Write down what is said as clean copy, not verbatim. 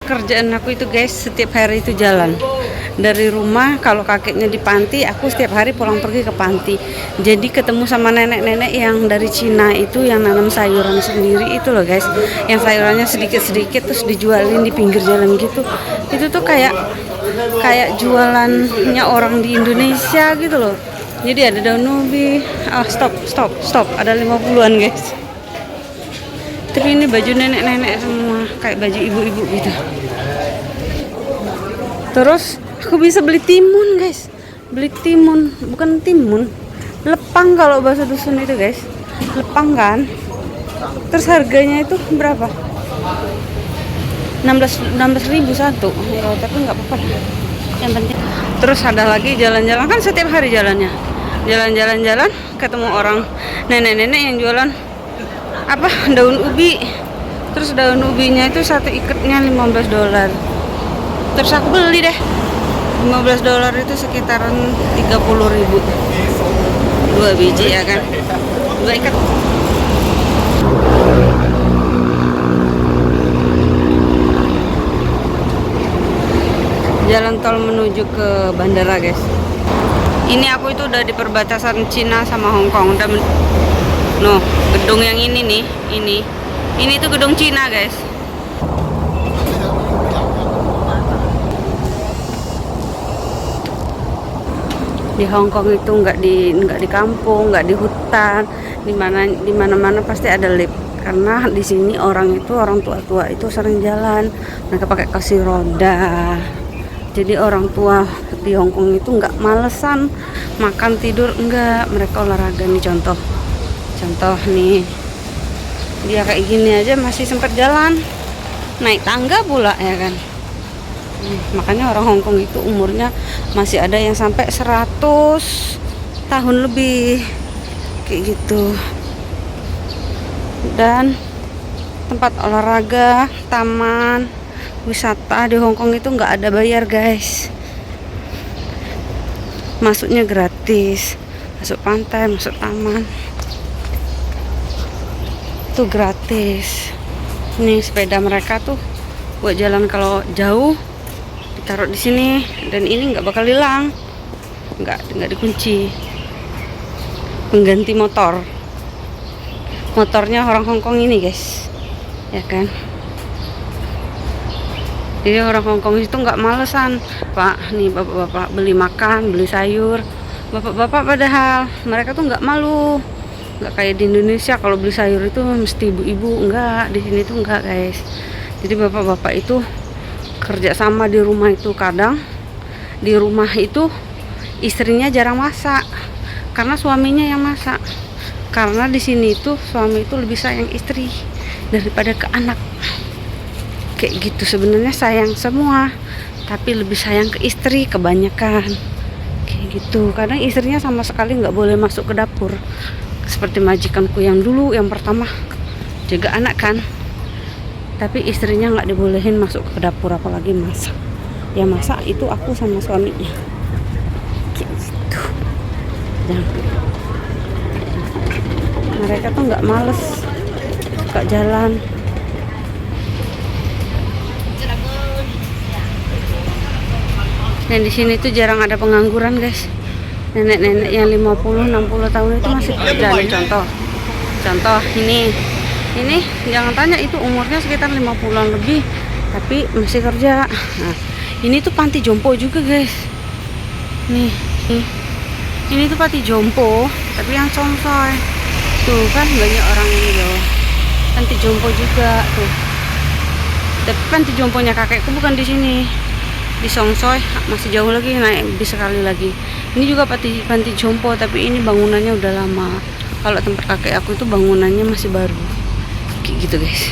kerjaan aku itu guys, setiap hari itu jalan dari rumah. Kalau kakeknya di panti, aku setiap hari pulang pergi ke panti. Jadi ketemu sama nenek-nenek yang dari Cina itu, yang nanam sayuran sendiri itu loh guys, yang sayurannya sedikit-sedikit terus dijualin di pinggir jalan gitu. Itu tuh kayak jualannya orang di Indonesia gitu loh. Jadi ada daun ubi. Stop, ada 50-an guys. Tapi ini baju nenek-nenek semua, kayak baju ibu-ibu gitu. Terus aku bisa beli timun guys, bukan timun, lepang kalau bahasa dusun itu guys, lepang kan. Terus harganya itu berapa? 16.000 satu ya, tapi nggak apa-apa, yang penting. Terus ada lagi jalan-jalan, kan setiap hari jalan ketemu orang nenek-nenek yang jualan apa, daun ubi. Terus daun ubinya itu satu ikatnya $15. Terus aku beli deh, $15 itu sekitaran 30.000, 2 biji ya kan, 2 ikat. Jalan tol menuju ke bandara guys. Ini aku itu udah di perbatasan Cina sama Hong Kong. Noh, gedung yang ini nih, ini tuh gedung Cina guys. Di Hong Kong itu nggak di kampung, nggak di hutan, di mana pasti ada lift. Karena di sini orang tua itu sering jalan, mereka pakai kursi roda. Jadi orang tua di Hong Kong itu nggak malesan makan tidur, enggak, mereka olahraga nih. Contoh nih, dia kayak gini aja masih sempat jalan, naik tangga pula ya kan. Makanya orang Hong Kong itu umurnya masih ada yang sampai 100 tahun lebih kayak gitu. Dan tempat olahraga, taman wisata di Hong Kong itu nggak ada bayar guys, masuknya gratis. Masuk pantai, masuk taman itu gratis. Nih sepeda mereka tuh buat jalan kalau jauh, ditaruh di sini, dan ini nggak bakal hilang, nggak dikunci. Pengganti motornya orang Hong Kong ini guys, ya kan. Jadi orang Hong Kong itu nggak malesan, Pak. Nih bapak-bapak beli makan, beli sayur, bapak-bapak padahal mereka tuh nggak malu, nggak kayak di Indonesia kalau beli sayur itu mesti ibu-ibu. Enggak, di sini tuh enggak guys. Jadi bapak-bapak itu kerja sama di rumah itu, kadang di rumah itu istrinya jarang masak karena suaminya yang masak. Karena di sini itu suami itu lebih sayang istri daripada ke anak. Kayak gitu, sebenarnya sayang semua, tapi lebih sayang ke istri kebanyakan. Kayak gitu. Kadang istrinya sama sekali nggak boleh masuk ke dapur. Seperti majikanku yang dulu, yang pertama jaga anak kan, tapi istrinya nggak dibolehin masuk ke dapur apalagi masak. Ya masak itu aku sama suaminya kayak gitu. Mereka tuh nggak males, suka jalan. Dan di sini tuh jarang ada pengangguran guys. Nenek-nenek yang 50-60 tahun itu masih kerja nih. Contoh ini jangan tanya, itu umurnya sekitar 50-an lebih tapi masih kerja. Nah, ini tuh panti jompo juga guys. Nih, ini tuh panti jompo tapi yang Songsoy. Tuh kan banyak orang ini loh. Panti jompo juga tuh. Tapi panti jomponya kakekku bukan di sini, di Songsoy, masih jauh lagi, naik bis sekali lagi. Ini juga panti jompo tapi ini bangunannya udah lama. Kalau tempat kakek aku itu bangunannya masih baru kayak gitu guys.